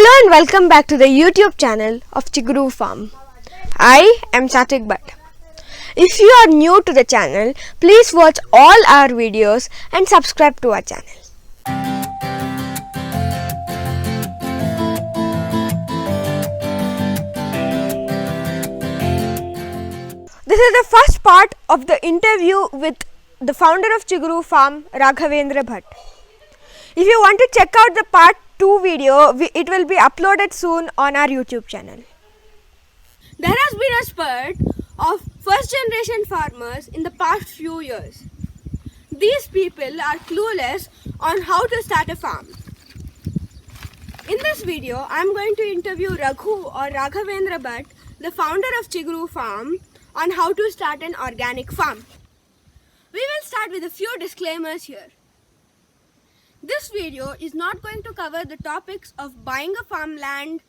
Hello and welcome back to the YouTube channel of Chiguru Farm. I am Satvik Bhatt. If you are new to the channel, please watch all our videos and subscribe to our channel. This is the first part of the interview with the founder of Chiguru Farm, Raghavendra Bhatt. If you want to check out the part 2 video, it will be uploaded soon on our YouTube channel. There has been a spurt of first generation farmers in the past few years. These people are clueless on how to start a farm. In this video, I am going to interview Raghu or Raghavendra Bhatt, the founder of Chiguru Farm, on how to start an organic farm. We will start with a few disclaimers here. This video is not going to cover the topics of buying a farmland,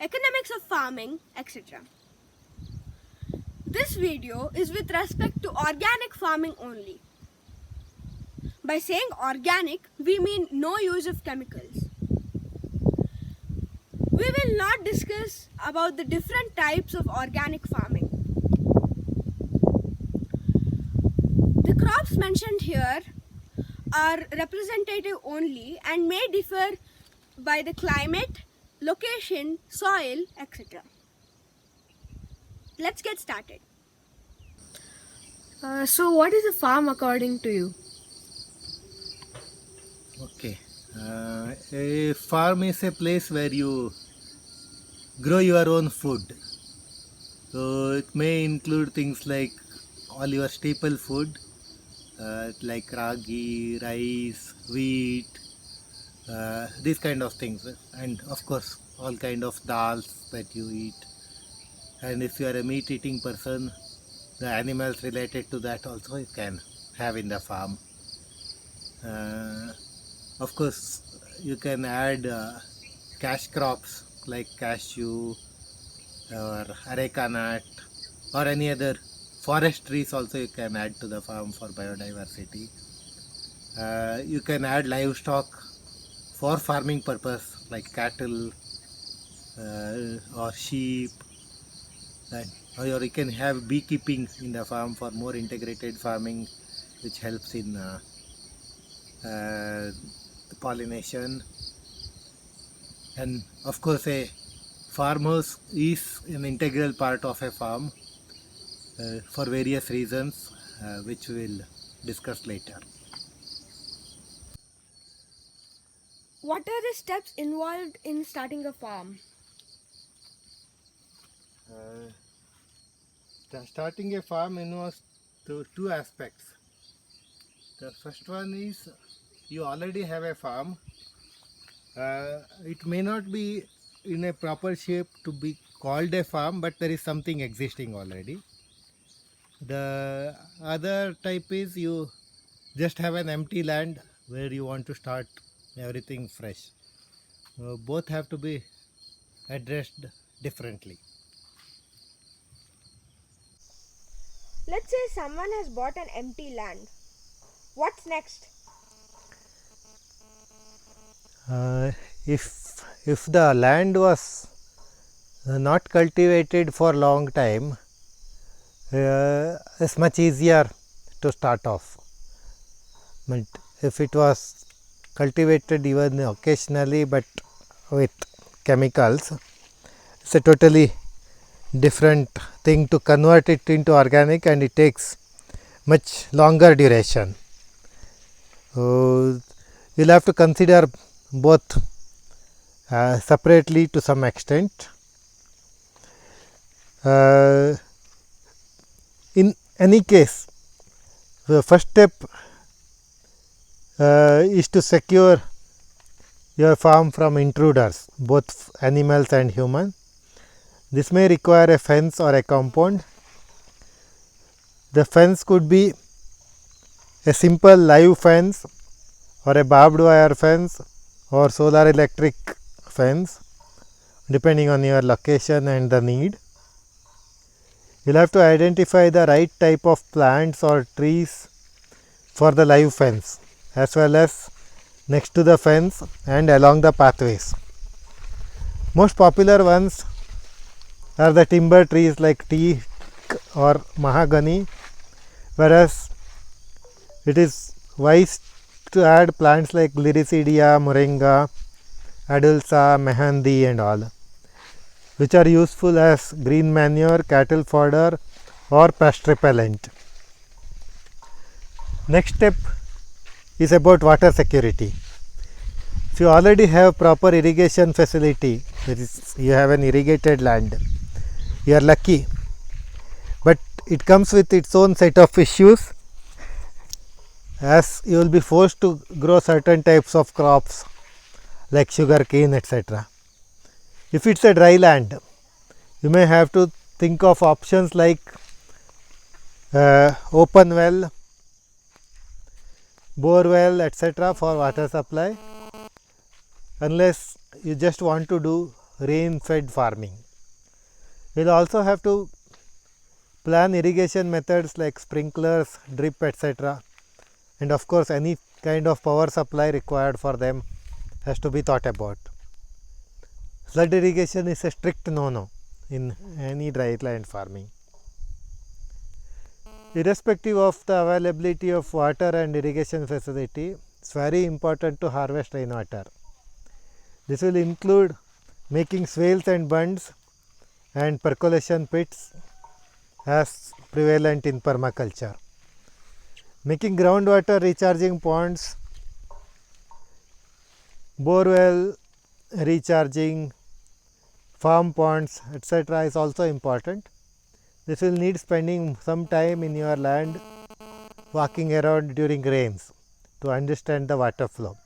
economics of farming, etc. This video is with respect to organic farming only. By saying organic, we mean no use of chemicals. We will not discuss about the different types of organic farming. The crops mentioned here are representative only and may differ by the climate, location, soil, etc. Let's get started. So what is a farm according to you? Okay. A farm is a place where you grow your own food. So it may include things like all your staple food, like ragi, rice, wheat, these kind of things, and of course all kind of dals that you eat. And if you are a meat eating person, the animals related to that also you can have in the farm. Of course you can add cash crops like cashew or areca nut or any other forest trees also you can add to the farm for biodiversity. You can add livestock for farming purpose like cattle or sheep, or you can have beekeeping in the farm for more integrated farming, which helps in pollination. And of course a farmhouse is an integral part of a farm for various reasons, which we will discuss later. What are the steps involved in starting a farm? Starting a farm involves two aspects. The first one is you already have a farm. It may not be in a proper shape to be called a farm, but there is something existing already. The other type is you just have an empty land where you want to start everything fresh. Both have to be addressed differently. Let's say someone has bought an empty land. What's next? If the land was not cultivated for a long time, it's much easier to start off. But if it was cultivated even occasionally but with chemicals, it's a totally different thing to convert it into organic, and it takes much longer duration. You'll have to consider both separately to some extent. In any case, the first step is to secure your farm from intruders, both animals and human. This may require a fence or a compound. The fence could be a simple live fence or a barbed wire fence or solar electric fence, depending on your location and the need. You will have to identify the right type of plants or trees for the live fence, as well as next to the fence and along the pathways. Most popular ones are the timber trees like teak or mahogany, whereas it is wise to add plants like Lyricidia, Moringa, Adulsa, Mehandi and all, which are useful as green manure, cattle fodder or pest repellent. Next step is about water security. If you already have proper irrigation facility, that is, you have an irrigated land, you are lucky. But it comes with its own set of issues, as you will be forced to grow certain types of crops like sugar cane, etc. If it's a dry land, you may have to think of options like open well, bore well, etc. for water supply, unless you just want to do rain fed farming. You will also have to plan irrigation methods like sprinklers, drip, etc. And of course, any kind of power supply required for them has to be thought about. Flood irrigation is a strict no-no in any dry land farming. Irrespective of the availability of water and irrigation facility, it's very important to harvest rainwater. This will include making swales and bunds and percolation pits as prevalent in permaculture. Making groundwater recharging ponds, borewell recharging, farm ponds, etc. is also important. This will need spending some time in your land walking around during rains to understand the water flow.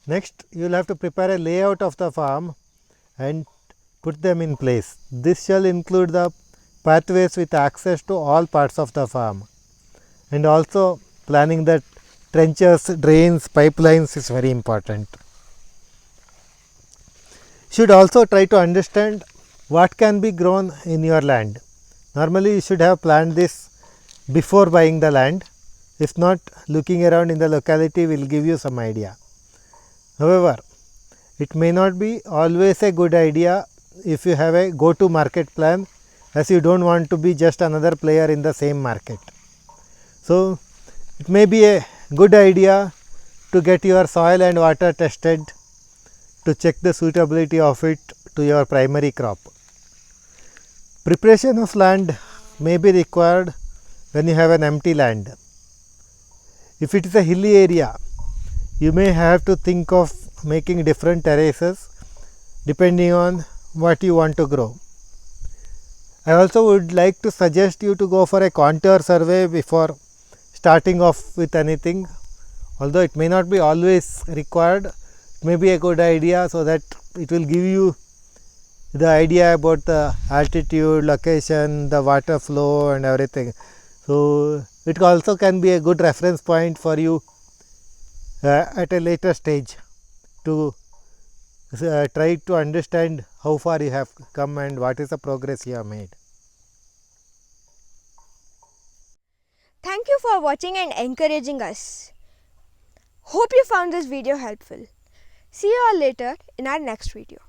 Next, you will have to prepare a layout of the farm and put them in place. This shall include the pathways with access to all parts of the farm, and also planning the trenches, drains, pipelines is very important. Should also try to understand what can be grown in your land. Normally you should have planned this before buying the land. If not, looking around in the locality will give you some idea. However, it may not be always a good idea if you have a go-to market plan, as you don't want to be just another player in the same market. So, it may be a good idea to get your soil and water tested to check the suitability of it to your primary crop. Preparation of land may be required when you have an empty land. If it is a hilly area, you may have to think of making different terraces depending on what you want to grow. I also would like to suggest you to go for a contour survey before starting off with anything. Although it may not be always required, it may be a good idea, so that it will give you the idea about the altitude, location, the water flow and everything. So, it also can be a good reference point for you at a later stage to try to understand how far you have come and what is the progress you have made. Thank you for watching and encouraging us. Hope you found this video helpful. See you all later in our next video.